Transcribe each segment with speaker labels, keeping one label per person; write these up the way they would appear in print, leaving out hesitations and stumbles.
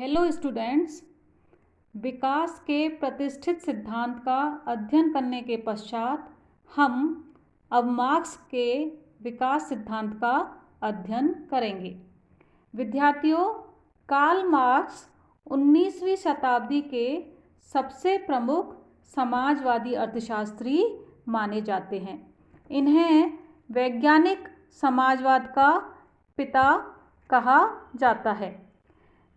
Speaker 1: Hello students, विकास के प्रतिष्ठित सिद्धांत का अध्ययन करने के पश्चात हम अब मार्क्स के विकास सिद्धांत का अध्ययन करेंगे। विद्यार्थियों, कार्ल मार्क्स 19वीं शताब्दी के सबसे प्रमुख समाजवादी अर्थशास्त्री माने जाते हैं। इन्हें वैज्ञानिक समाजवाद का पिता कहा जाता है।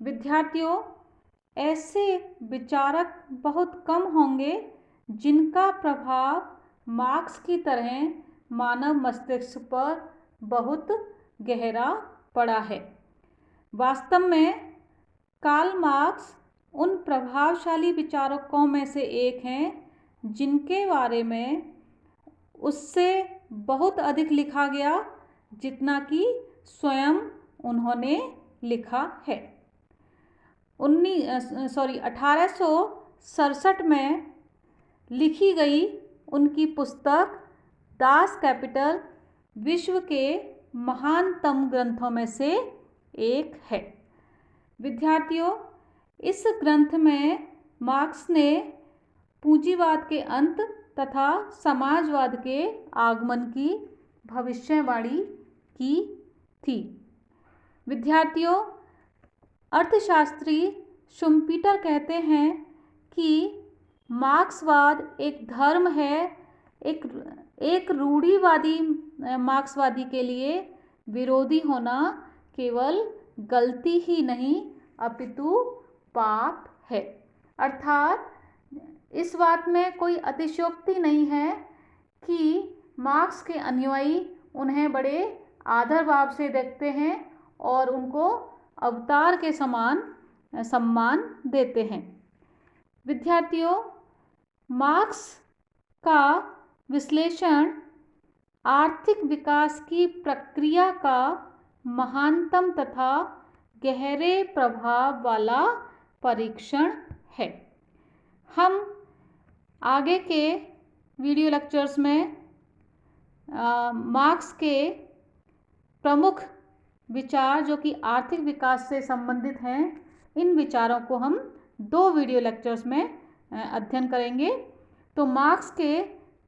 Speaker 1: विद्यार्थियों, ऐसे विचारक बहुत कम होंगे जिनका प्रभाव मार्क्स की तरह मानव मस्तिष्क पर बहुत गहरा पड़ा है। वास्तव में कार्ल मार्क्स उन प्रभावशाली विचारकों में से एक हैं जिनके बारे में उससे बहुत अधिक लिखा गया जितना कि स्वयं उन्होंने लिखा है। 1867 में लिखी गई उनकी पुस्तक दास कैपिटल विश्व के महानतम ग्रंथों में से एक है। विद्यार्थियों, इस ग्रंथ में मार्क्स ने पूंजीवाद के अंत तथा समाजवाद के आगमन की भविष्यवाणी की थी। विद्यार्थियों, अर्थशास्त्री शुम्पीटर कहते हैं कि मार्क्सवाद एक धर्म है। एक रूढ़िवादी मार्क्सवादी के लिए विरोधी होना केवल गलती ही नहीं अपितु पाप है। अर्थात इस बात में कोई अतिशयोक्ति नहीं है कि मार्क्स के अनुयायी उन्हें बड़े आदर भाव से देखते हैं और उनको अवतार के समान सम्मान देते हैं। विद्यार्थियों, मार्क्स का विश्लेषण आर्थिक विकास की प्रक्रिया का महानतम तथा गहरे प्रभाव वाला परीक्षण है। हम आगे के वीडियो लेक्चर्स में मार्क्स के प्रमुख विचार जो कि आर्थिक विकास से संबंधित हैं, इन विचारों को हम 2 वीडियो लेक्चर्स में अध्ययन करेंगे। तो मार्क्स के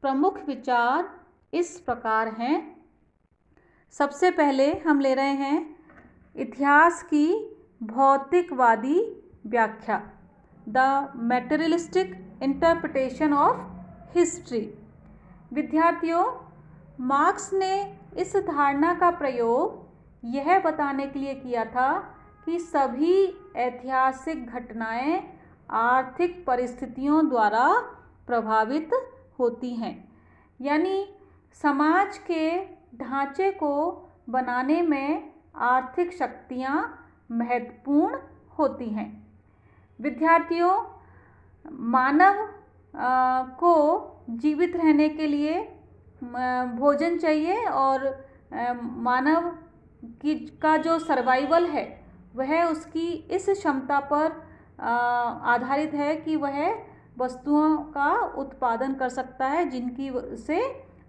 Speaker 1: प्रमुख विचार इस प्रकार हैं। सबसे पहले हम ले रहे हैं इतिहास की भौतिकवादी व्याख्या, the materialistic interpretation of history. विद्यार्थियों, मार्क्स ने इस धारणा का प्रयोग यह बताने के लिए किया था कि सभी ऐतिहासिक घटनाएं आर्थिक परिस्थितियों द्वारा प्रभावित होती हैं, यानी समाज के ढांचे को बनाने में आर्थिक शक्तियां महत्वपूर्ण होती हैं। विद्यार्थियों, मानव को जीवित रहने के लिए भोजन चाहिए और मानव का जो सर्वाइवल है वह उसकी इस क्षमता पर आधारित है कि वह वस्तुओं का उत्पादन कर सकता है जिनकी से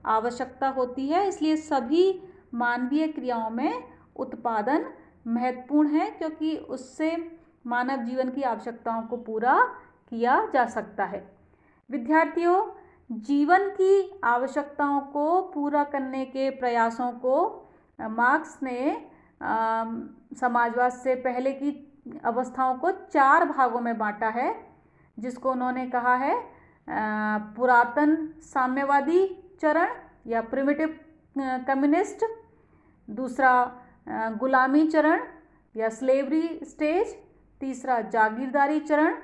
Speaker 1: आवश्यकता होती है। इसलिए सभी मानवीय क्रियाओं में उत्पादन महत्वपूर्ण है क्योंकि उससे मानव जीवन की आवश्यकताओं को पूरा किया जा सकता है। विद्यार्थियों, जीवन की आवश्यकताओं को पूरा करने के प्रयासों को मार्क्स ने समाजवाद से पहले की अवस्थाओं को 4 भागों में बांटा है, जिसको उन्होंने कहा है पुरातन साम्यवादी चरण या प्रिमिटिव कम्युनिस्ट, दूसरा गुलामी चरण या स्लेवरी स्टेज, तीसरा जागीरदारी चरण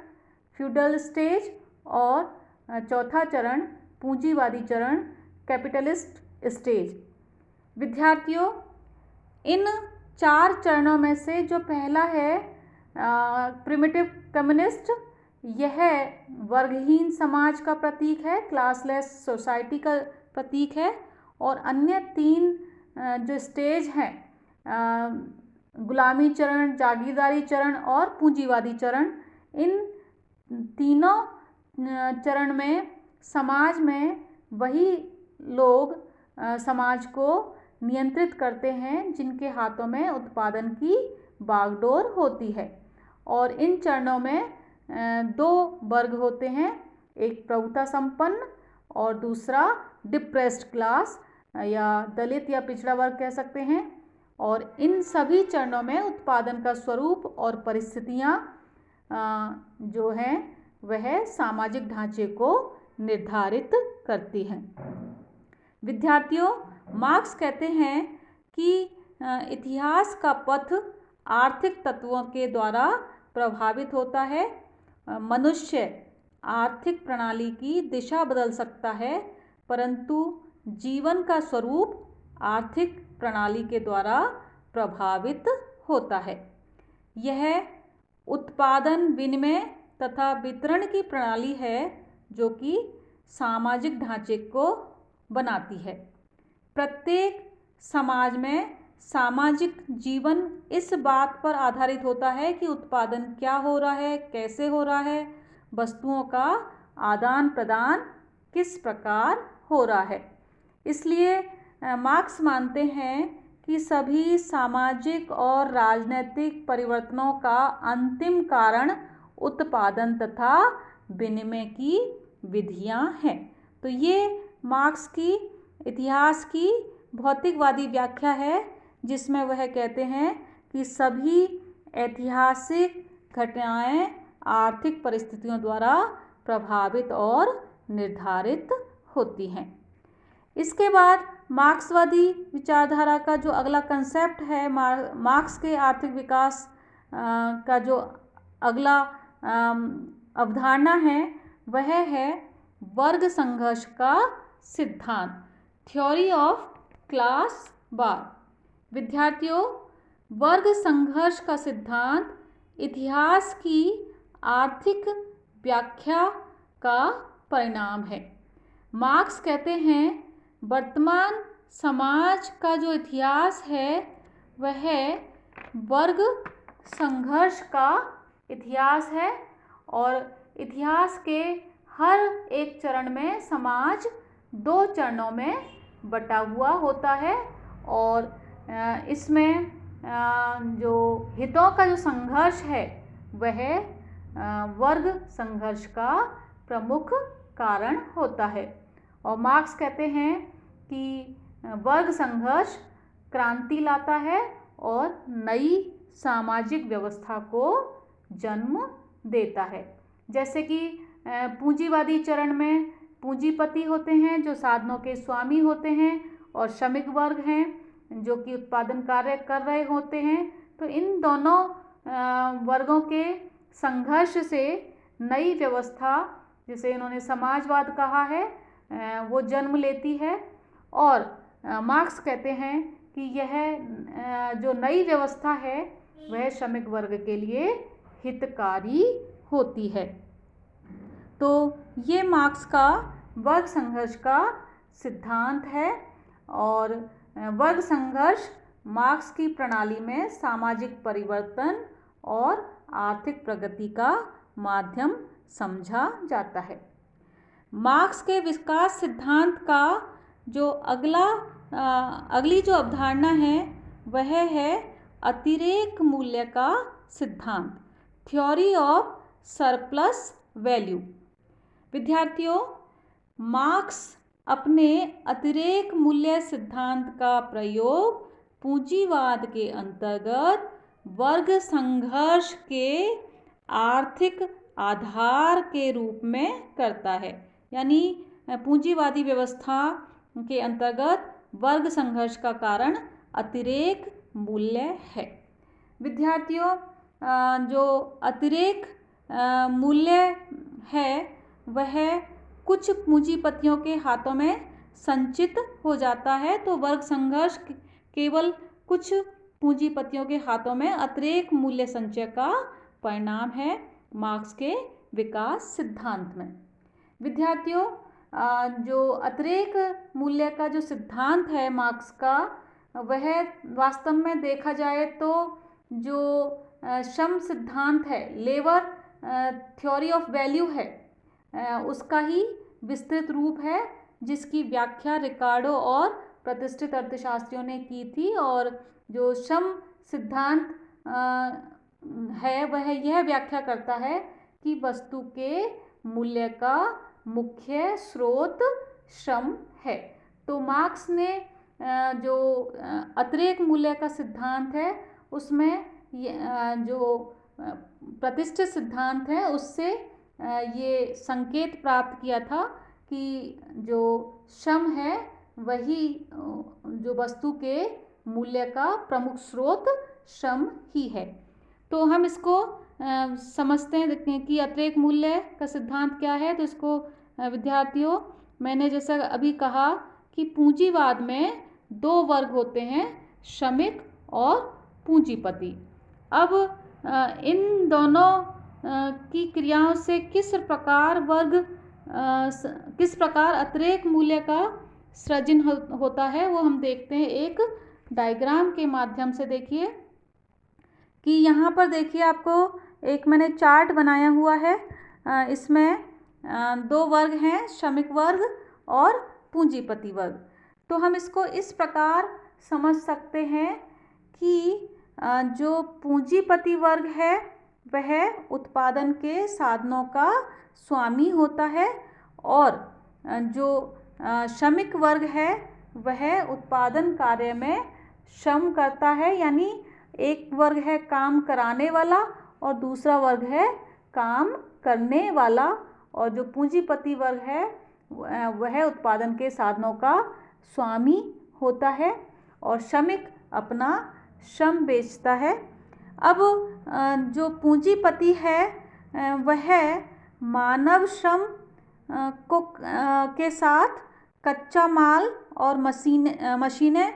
Speaker 1: फ्यूडल स्टेज और चौथा चरण पूंजीवादी चरण कैपिटलिस्ट स्टेज। विद्यार्थियों, इन 4 चरणों में से जो पहला है प्रिमिटिव कम्युनिस्ट, यह वर्गहीन समाज का प्रतीक है, क्लासलेस सोसाइटी का प्रतीक है। और अन्य 3 जो स्टेज हैं गुलामी चरण, जागीरदारी चरण और पूंजीवादी चरण, इन तीनों चरण में समाज में वही लोग समाज को नियंत्रित करते हैं जिनके हाथों में उत्पादन की बागडोर होती है। और इन चरणों में दो वर्ग होते हैं, एक प्रभुता संपन्न और दूसरा डिप्रेस्ड क्लास या दलित या पिछड़ा वर्ग कह सकते हैं। और इन सभी चरणों में उत्पादन का स्वरूप और परिस्थितियाँ जो हैं वह सामाजिक ढांचे को निर्धारित करती हैं। विद्यार्थियों, मार्क्स कहते हैं कि इतिहास का पथ आर्थिक तत्वों के द्वारा प्रभावित होता है। मनुष्य आर्थिक प्रणाली की दिशा बदल सकता है, परंतु जीवन का स्वरूप आर्थिक प्रणाली के द्वारा प्रभावित होता है। यह उत्पादन, विनिमय तथा वितरण की प्रणाली है जो कि सामाजिक ढांचे को बनाती है। प्रत्येक समाज में सामाजिक जीवन इस बात पर आधारित होता है कि उत्पादन क्या हो रहा है, कैसे हो रहा है, वस्तुओं का आदान प्रदान किस प्रकार हो रहा है। इसलिए मार्क्स मानते हैं कि सभी सामाजिक और राजनीतिक परिवर्तनों का अंतिम कारण उत्पादन तथा विनिमय की विधियां हैं। तो ये मार्क्स की इतिहास की भौतिकवादी व्याख्या है, जिसमें वह कहते हैं कि सभी ऐतिहासिक घटनाएं आर्थिक परिस्थितियों द्वारा प्रभावित और निर्धारित होती हैं। इसके बाद मार्क्सवादी विचारधारा का जो अगला कंसेप्ट है, मार्क्स के आर्थिक विकास का जो अगला अवधारणा है वह है वर्ग संघर्ष का सिद्धांत, थ्योरी ऑफ क्लास वार। विद्यार्थियों, वर्ग संघर्ष का सिद्धांत इतिहास की आर्थिक व्याख्या का परिणाम है। मार्क्स कहते हैं वर्तमान समाज का जो इतिहास है वह वर्ग संघर्ष का इतिहास है और इतिहास के हर एक चरण में समाज दो चरणों में बटा हुआ होता है और इसमें जो हितों का जो संघर्ष है वह वर्ग संघर्ष का प्रमुख कारण होता है। और मार्क्स कहते हैं कि वर्ग संघर्ष क्रांति लाता है और नई सामाजिक व्यवस्था को जन्म देता है। जैसे कि पूंजीवादी चरण में पूंजीपति होते हैं जो साधनों के स्वामी होते हैं और श्रमिक वर्ग हैं जो कि उत्पादन कार्य कर रहे होते हैं। तो इन दोनों वर्गों के संघर्ष से नई व्यवस्था, जिसे इन्होंने समाजवाद कहा है, वो जन्म लेती है। और मार्क्स कहते हैं कि यह जो नई व्यवस्था है वह श्रमिक वर्ग के लिए हितकारी होती है। तो ये मार्क्स का वर्ग संघर्ष का सिद्धांत है और वर्ग संघर्ष मार्क्स की प्रणाली में सामाजिक परिवर्तन और आर्थिक प्रगति का माध्यम समझा जाता है। मार्क्स के विकास सिद्धांत का जो अगली जो अवधारणा है वह है अतिरेक मूल्य का सिद्धांत, थ्योरी ऑफ सरप्लस वैल्यू। विद्यार्थियों, मार्क्स अपने अतिरेक मूल्य सिद्धांत का प्रयोग पूंजीवाद के अंतर्गत वर्ग संघर्ष के आर्थिक आधार के रूप में करता है। यानी पूंजीवादी व्यवस्था के अंतर्गत वर्ग संघर्ष का कारण अतिरेक मूल्य है। विद्यार्थियों, जो अतिरेक मूल्य है वह कुछ पूंजीपतियों के हाथों में संचित हो जाता है। तो वर्ग संघर्ष केवल कुछ पूंजीपतियों के हाथों में अतिरेक मूल्य संचय का परिणाम है मार्क्स के विकास सिद्धांत में। विद्यार्थियों, जो अतिरेक मूल्य का जो सिद्धांत है मार्क्स का, वह वास्तव में देखा जाए तो जो श्रम सिद्धांत है, लेबर थ्योरी ऑफ वैल्यू है, उसका ही विस्तृत रूप है जिसकी व्याख्या रिकार्डो और प्रतिष्ठित अर्थशास्त्रियों ने की थी। और जो श्रम सिद्धांत है वह यह व्याख्या करता है कि वस्तु के मूल्य का मुख्य स्रोत श्रम है। तो मार्क्स ने जो अतिरेक मूल्य का सिद्धांत है उसमें जो प्रतिष्ठित सिद्धांत है उससे ये संकेत प्राप्त किया था कि जो श्रम है वही जो वस्तु के मूल्य का प्रमुख स्रोत श्रम ही है। तो हम इसको समझते हैं, देखते हैं कि अतिरेक मूल्य का सिद्धांत क्या है। तो इसको विद्यार्थियों, मैंने जैसा अभी कहा कि पूंजीवाद में दो वर्ग होते हैं, श्रमिक और पूंजीपति। अब इन दोनों की क्रियाओं से किस प्रकार अतिरेक मूल्य का सृजन होता है वो हम देखते हैं एक डायग्राम के माध्यम से। देखिए कि यहाँ पर देखिए आपको एक मैंने चार्ट बनाया हुआ है। इसमें दो वर्ग हैं, श्रमिक वर्ग और पूंजीपति वर्ग। तो हम इसको इस प्रकार समझ सकते हैं कि जो पूंजीपति वर्ग है वह उत्पादन के साधनों का स्वामी होता है और जो श्रमिक वर्ग है वह उत्पादन कार्य में श्रम करता है। यानी एक वर्ग है काम कराने वाला और दूसरा वर्ग है काम करने वाला, और जो पूंजीपति वर्ग है वह उत्पादन के साधनों का स्वामी होता है और श्रमिक अपना श्रम बेचता है। अब जो पूंजीपति है वह मानव श्रम के साथ कच्चा माल और मशीनें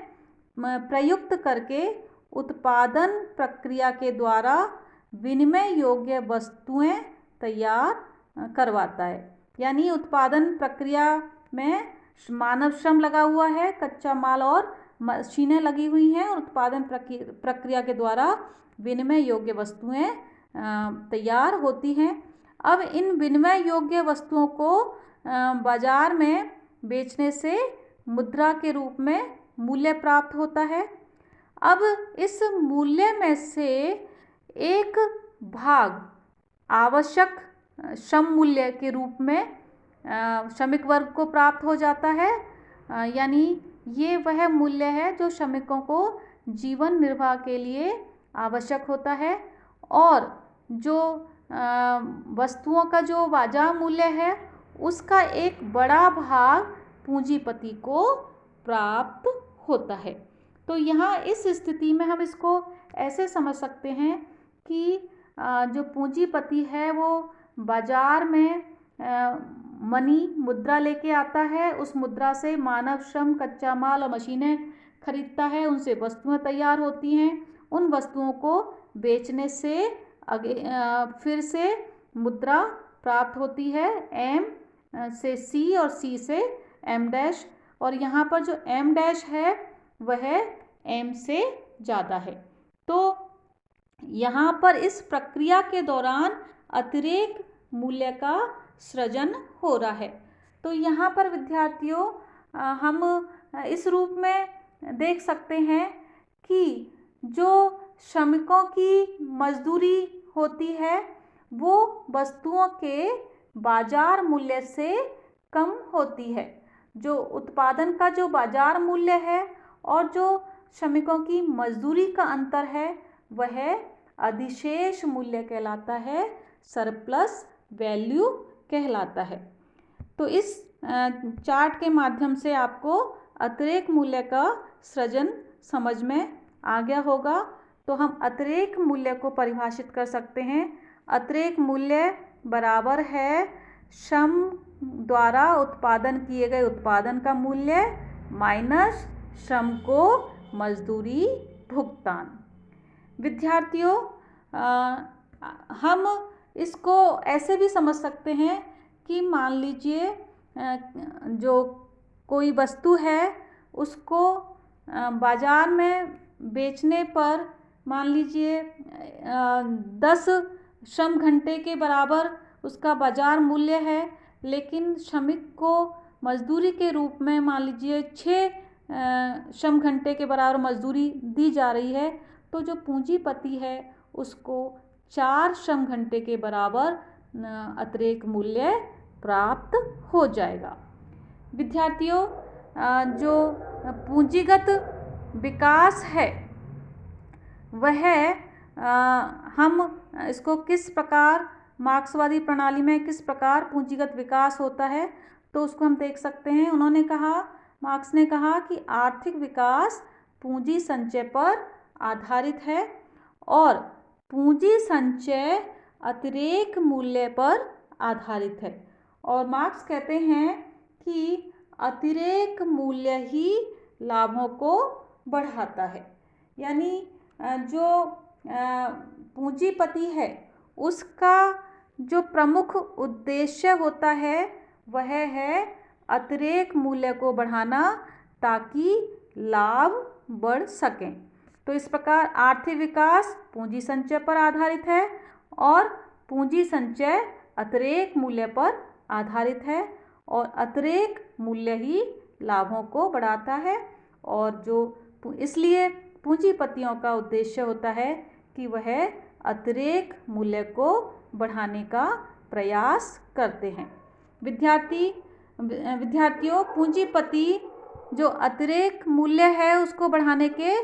Speaker 1: प्रयुक्त करके उत्पादन प्रक्रिया के द्वारा विनिमय योग्य वस्तुएं तैयार करवाता है। यानी उत्पादन प्रक्रिया में मानव श्रम लगा हुआ है, कच्चा माल और मशीनें लगी हुई हैं और उत्पादन प्रक्रिया के द्वारा विनिमय योग्य वस्तुएं तैयार होती हैं। अब इन विनिमय योग्य वस्तुओं को बाजार में बेचने से मुद्रा के रूप में मूल्य प्राप्त होता है। अब इस मूल्य में से एक भाग आवश्यक श्रम मूल्य के रूप में श्रमिक वर्ग को प्राप्त हो जाता है। यानी ये वह मूल्य है जो श्रमिकों को जीवन निर्वाह के लिए आवश्यक होता है और जो वस्तुओं का जो बाजार मूल्य है उसका एक बड़ा भाग पूंजीपति को प्राप्त होता है। तो यहाँ इस स्थिति में हम इसको ऐसे समझ सकते हैं कि जो पूंजीपति है वो बाजार में मुद्रा लेके आता है, उस मुद्रा से मानव श्रम, कच्चा माल और मशीनें खरीदता है, उनसे वस्तुएं तैयार होती हैं। उन वस्तुओं को बेचने से फिर से मुद्रा प्राप्त होती है, एम से सी और सी से एम डैश, और यहाँ पर जो एम डैश है वह एम से ज़्यादा है। तो यहाँ पर इस प्रक्रिया के दौरान अतिरेक मूल्य का सृजन हो रहा है। तो यहाँ पर विद्यार्थियों हम इस रूप में देख सकते हैं कि जो श्रमिकों की मजदूरी होती है वो वस्तुओं के बाजार मूल्य से कम होती है। जो उत्पादन का जो बाजार मूल्य है और जो श्रमिकों की मजदूरी का अंतर है वह अधिशेष मूल्य कहलाता है, सरप्लस वैल्यू कहलाता है। तो इस चार्ट के माध्यम से आपको अतिरेक मूल्य का सृजन समझ में आ गया होगा। तो हम अतिरेक मूल्य को परिभाषित कर सकते हैं। अतिरेक मूल्य बराबर है श्रम द्वारा उत्पादन किए गए उत्पादन का मूल्य माइनस श्रम को मजदूरी भुगतान। विद्यार्थियों हम इसको ऐसे भी समझ सकते हैं कि मान लीजिए जो कोई वस्तु है उसको बाज़ार में बेचने पर मान लीजिए 10 श्रम घंटे के बराबर उसका बाज़ार मूल्य है, लेकिन श्रमिक को मजदूरी के रूप में मान लीजिए 6 श्रम घंटे के बराबर मजदूरी दी जा रही है। तो जो पूंजीपति है उसको 4 श्रम घंटे के बराबर अतिरेक मूल्य प्राप्त हो जाएगा। विद्यार्थियों, जो पूंजीगत विकास है वह हम इसको किस प्रकार मार्क्सवादी प्रणाली में किस प्रकार पूंजीगत विकास होता है तो उसको हम देख सकते हैं। उन्होंने कहा, मार्क्स ने कहा कि आर्थिक विकास पूंजी संचय पर आधारित है और पूंजी संचय अतिरेक मूल्य पर आधारित है। और मार्क्स कहते हैं कि अतिरेक मूल्य ही लाभों को बढ़ाता है। यानी जो पूंजीपति है उसका जो प्रमुख उद्देश्य होता है वह है अतिरेक मूल्य को बढ़ाना ताकि लाभ बढ़ सकें। तो इस प्रकार आर्थिक विकास पूंजी संचय पर आधारित है और पूंजी संचय अतिरेक मूल्य पर आधारित है और अतिरेक मूल्य ही लाभों को बढ़ाता है। और जो इसलिए पूंजीपतियों का उद्देश्य होता है कि वह अतिरेक मूल्य को बढ़ाने का प्रयास करते हैं। विद्यार्थियों, पूंजीपति जो अतिरेक मूल्य है उसको बढ़ाने के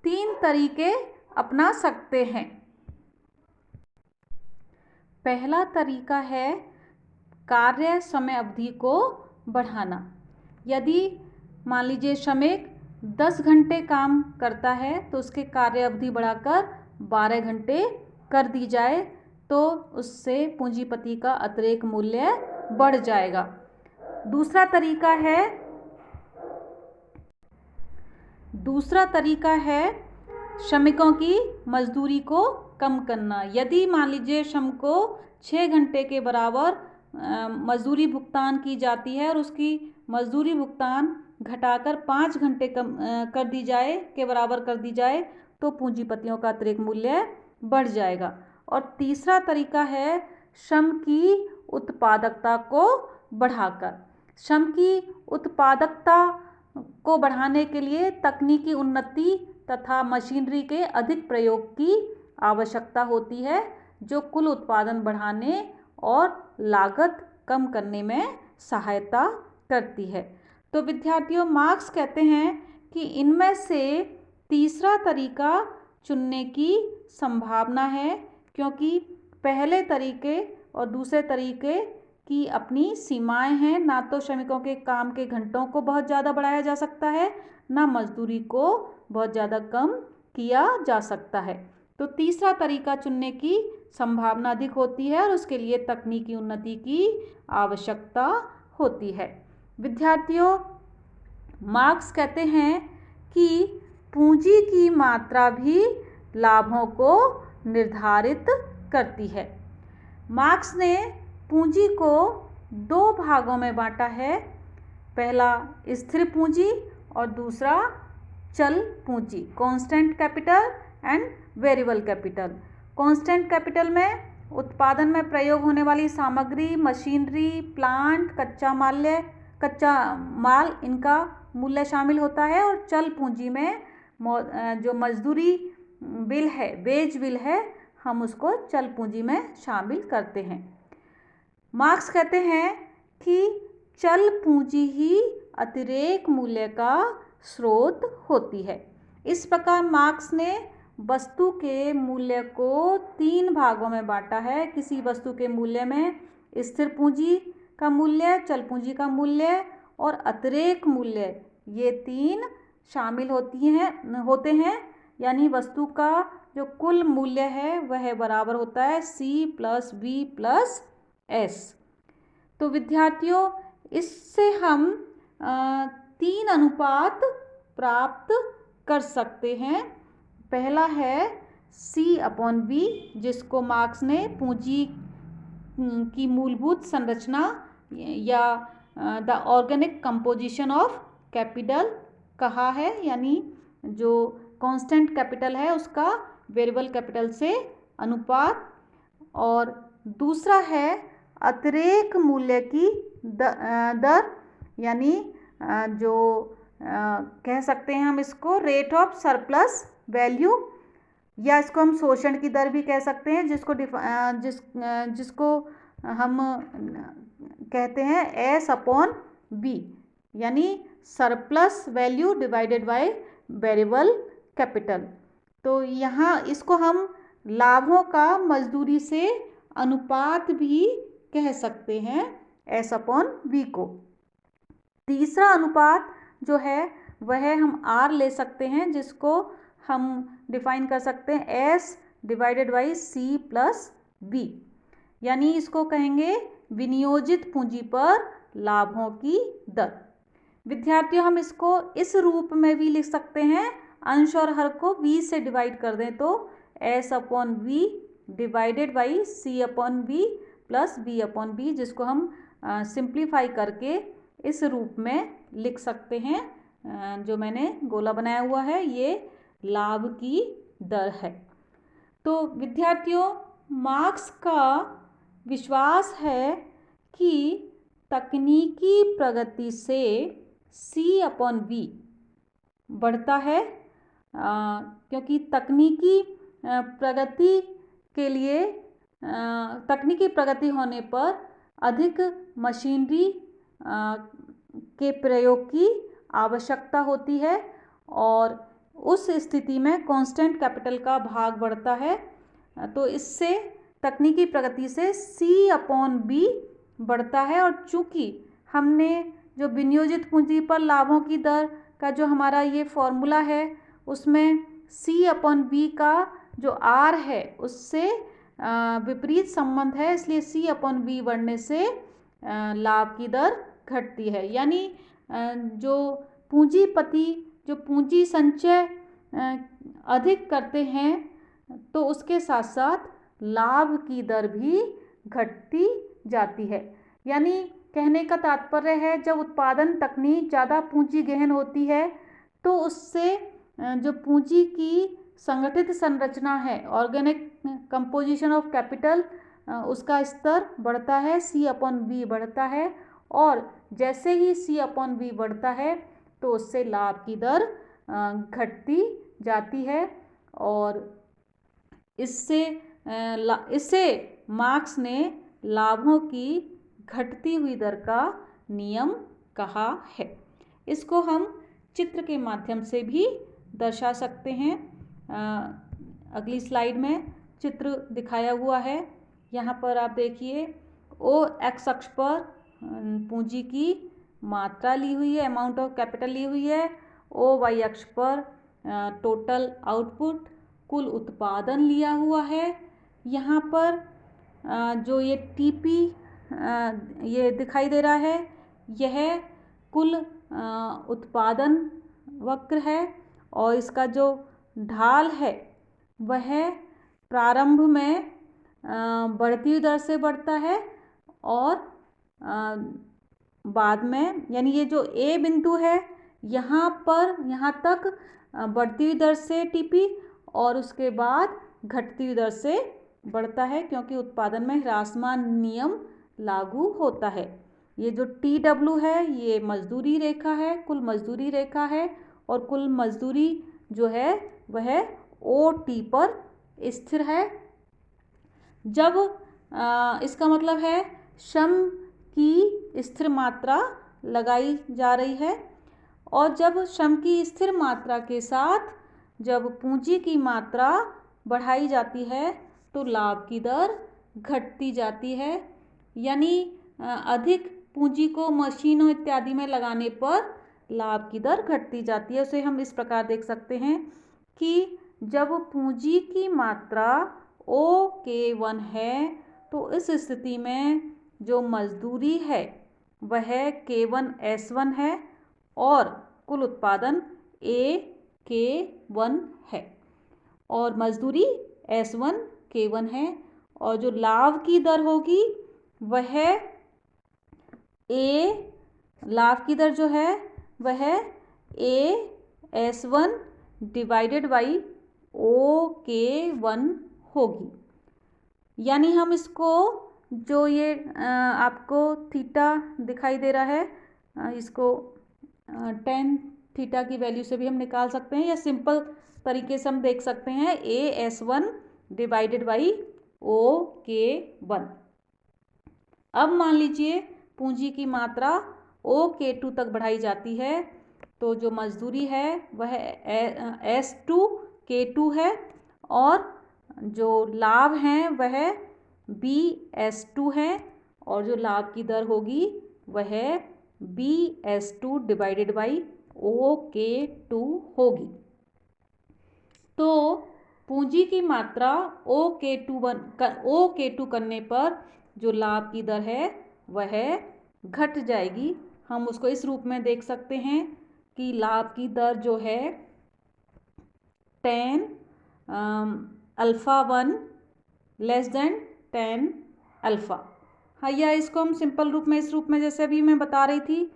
Speaker 1: 3 तरीके अपना सकते हैं। पहला तरीका है कार्य समय अवधि को बढ़ाना। यदि मान लीजिए श्रमिक 10 घंटे काम करता है तो उसके कार्य अवधि बढ़ाकर 12 घंटे कर दी जाए तो उससे पूंजीपति का अतिरेक मूल्य बढ़ जाएगा। दूसरा तरीका है श्रमिकों की मजदूरी को कम करना। यदि मान लीजिए श्रम को 6 घंटे के बराबर मजदूरी भुगतान की जाती है और उसकी मजदूरी भुगतान घटाकर 5 घंटे कम कर दी जाए के बराबर कर दी जाए तो पूंजीपतियों का अतिरेक मूल्य बढ़ जाएगा। और तीसरा तरीका है श्रम की उत्पादकता को बढ़ाकर। श्रम की उत्पादकता को बढ़ाने के लिए तकनीकी उन्नति तथा मशीनरी के अधिक प्रयोग की आवश्यकता होती है जो कुल उत्पादन बढ़ाने और लागत कम करने में सहायता करती है। तो विद्यार्थियों, मार्क्स कहते हैं कि इनमें से तीसरा तरीका चुनने की संभावना है क्योंकि पहले तरीके और दूसरे तरीके की अपनी सीमाएं हैं। ना तो श्रमिकों के काम के घंटों को बहुत ज़्यादा बढ़ाया जा सकता है, ना मजदूरी को बहुत ज़्यादा कम किया जा सकता है। तो तीसरा तरीका चुनने की संभावना अधिक होती है और उसके लिए तकनीकी उन्नति की आवश्यकता होती है। विद्यार्थियों, मार्क्स कहते हैं कि पूंजी की मात्रा भी लाभों को निर्धारित करती है। मार्क्स ने पूंजी को 2 भागों में बांटा है। पहला स्थिर पूंजी और दूसरा चल पूंजी, constant capital and variable capital. Constant capital में उत्पादन में प्रयोग होने वाली सामग्री, मशीनरी, प्लांट, कच्चा माल इनका मूल्य शामिल होता है। और चल पूंजी में जो मजदूरी बिल है, वेज बिल है, हम उसको चल पूंजी में शामिल करते हैं। मार्क्स कहते हैं कि चल पूंजी ही अतिरेक मूल्य का स्रोत होती है। इस प्रकार मार्क्स ने वस्तु के मूल्य को 3 भागों में बांटा है। किसी वस्तु के मूल्य में स्थिर पूंजी का मूल्य, चल पूंजी का मूल्य और अतिरेक मूल्य, ये 3 शामिल होते हैं। यानी वस्तु का जो कुल मूल्य है वह बराबर होता है C+V+S। तो विद्यार्थियों, इससे हम 3 अनुपात प्राप्त कर सकते हैं। पहला है C/V, जिसको मार्क्स ने पूंजी की मूलभूत संरचना या the organic composition of capital कहा है। यानी जो कांस्टेंट कैपिटल है उसका वेरिएबल कैपिटल से अनुपात। और दूसरा है अतिरेक मूल्य की दर, यानी जो कह सकते हैं हम इसको रेट ऑफ सरप्लस वैल्यू। या इसको हम शोषण की दर भी कह सकते हैं, जिसको हम कहते हैं एस अपॉन बी, यानी surplus value divided by variable capital. तो यहाँ इसको हम लाभों का मजदूरी से अनुपात भी कह सकते हैं, एस अपॉन बी को। तीसरा अनुपात जो है वह हम आर ले सकते हैं, जिसको हम डिफाइन कर सकते हैं S divided by C plus B, यानी इसको कहेंगे विनियोजित पूंजी पर लाभों की दर। विद्यार्थियों, हम इसको इस रूप में भी लिख सकते हैं, अंश और हर को v से डिवाइड कर दें तो s upon v divided by c upon v plus b upon b, जिसको हम सिंप्लीफाई करके इस रूप में लिख सकते हैं। जो मैंने गोला बनाया हुआ है ये लाभ की दर है। तो विद्यार्थियों, मार्क्स का विश्वास है कि तकनीकी प्रगति से c अपॉन v बढ़ता है, क्योंकि तकनीकी प्रगति के लिए तकनीकी प्रगति होने पर अधिक मशीनरी के प्रयोग की आवश्यकता होती है और उस स्थिति में कांस्टेंट कैपिटल का भाग बढ़ता है। तो इससे तकनीकी प्रगति से c अपॉन बी बढ़ता है। और चूंकि हमने जो विनियोजित पूंजी पर लाभों की दर का जो हमारा ये फॉर्मूला है उसमें c अपॉन बी का जो r है उससे विपरीत संबंध है, इसलिए c अपॉन बी बढ़ने से लाभ की दर घटती है। यानी जो पूंजीपति जो पूंजी संचय अधिक करते हैं तो उसके साथ साथ लाभ की दर भी घटती जाती है। यानी कहने का तात्पर्य है, जब उत्पादन तकनीक ज़्यादा पूंजी गहन होती है तो उससे जो पूंजी की संगठित संरचना है, ऑर्गेनिक कंपोजिशन ऑफ कैपिटल, उसका स्तर बढ़ता है, c अपॉन बी बढ़ता है। और जैसे ही c अपॉन बी बढ़ता है तो उससे लाभ की दर घटती जाती है। और इससे मार्क्स ने लाभों की घटती हुई दर का नियम कहा है। इसको हम चित्र के माध्यम से भी दर्शा सकते हैं। अगली स्लाइड में चित्र दिखाया हुआ है। यहाँ पर आप देखिए, ओ एक्स अक्ष पर पूंजी की मात्रा ली हुई है, अमाउंट ऑफ कैपिटल ली हुई है। ओ वाई अक्ष पर टोटल आउटपुट, कुल उत्पादन लिया हुआ है। यहाँ पर जो ये टीपी ये दिखाई दे रहा है, यह कुल उत्पादन वक्र है और इसका जो ढाल है वह प्रारंभ में बढ़ती हुई दर से बढ़ता है और बाद में, यानी ये जो ए बिंदु है यहाँ तक बढ़ती हुई दर से टीपी और उसके बाद घटती हुई दर से बढ़ता है, क्योंकि उत्पादन में ह्रासमान नियम लागू होता है। ये जो टी डब्ल्यू है ये मजदूरी रेखा है, कुल मजदूरी रेखा है, और कुल मजदूरी जो है वह ओ टी पर स्थिर है। जब इसका मतलब है श्रम की स्थिर मात्रा लगाई जा रही है, और जब श्रम की स्थिर मात्रा के साथ जब पूंजी की मात्रा बढ़ाई जाती है तो लाभ की दर घटती जाती है। यानी अधिक पूंजी को मशीनों इत्यादि में लगाने पर लाभ की दर घटती जाती है। उसे हम इस प्रकार देख सकते हैं कि जब पूंजी की मात्रा OK1 है तो इस स्थिति में जो मजदूरी है वह K1S1 है और कुल उत्पादन AK1 है और मजदूरी S1 K1 है, और जो लाभ की दर होगी वह लाभ की दर जो है वह AS1 डिवाइडेड बाई OK1 होगी। यानी हम इसको जो ये आपको थीटा दिखाई दे रहा है, इसको tan थीटा की वैल्यू से भी हम निकाल सकते हैं, या सिंपल तरीके से हम देख सकते हैं AS1 डिवाइडेड बाई OK1। अब मान लीजिए पूंजी की मात्रा OK2 तक बढ़ाई जाती है, तो जो मजदूरी है वह S2K2 है और जो लाभ हैं वह BS2 है और जो लाभ की दर होगी वह BS2 डिवाइडेड बाई OK2 होगी। तो पूंजी की मात्रा OK2 करने पर जो लाभ की दर है वह घट जाएगी। हम उसको इस रूप में देख सकते हैं कि लाभ की दर जो है 10 α1 लेस देन 10 अल्फ़ा। हाँ, या इसको हम सिंपल रूप में इस रूप में जैसे अभी मैं बता रही थी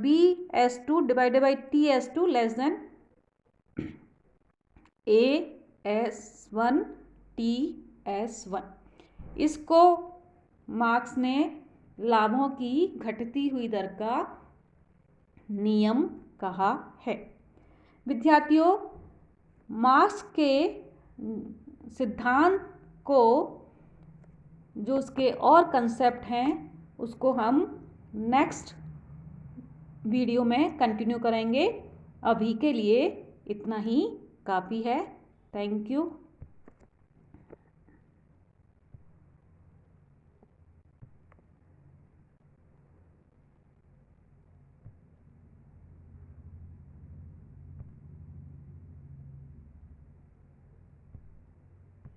Speaker 1: BS2 divided by TS2 less than AS1 TS1। इसको मार्क्स ने लाभों की घटती हुई दर का नियम कहा है। विद्यार्थियों, मार्क्स के सिद्धांत को जो उसके और कंसेप्ट हैं उसको हम नेक्स्ट वीडियो में कंटिन्यू करेंगे। अभी के लिए इतना ही काफ़ी है। Thank you.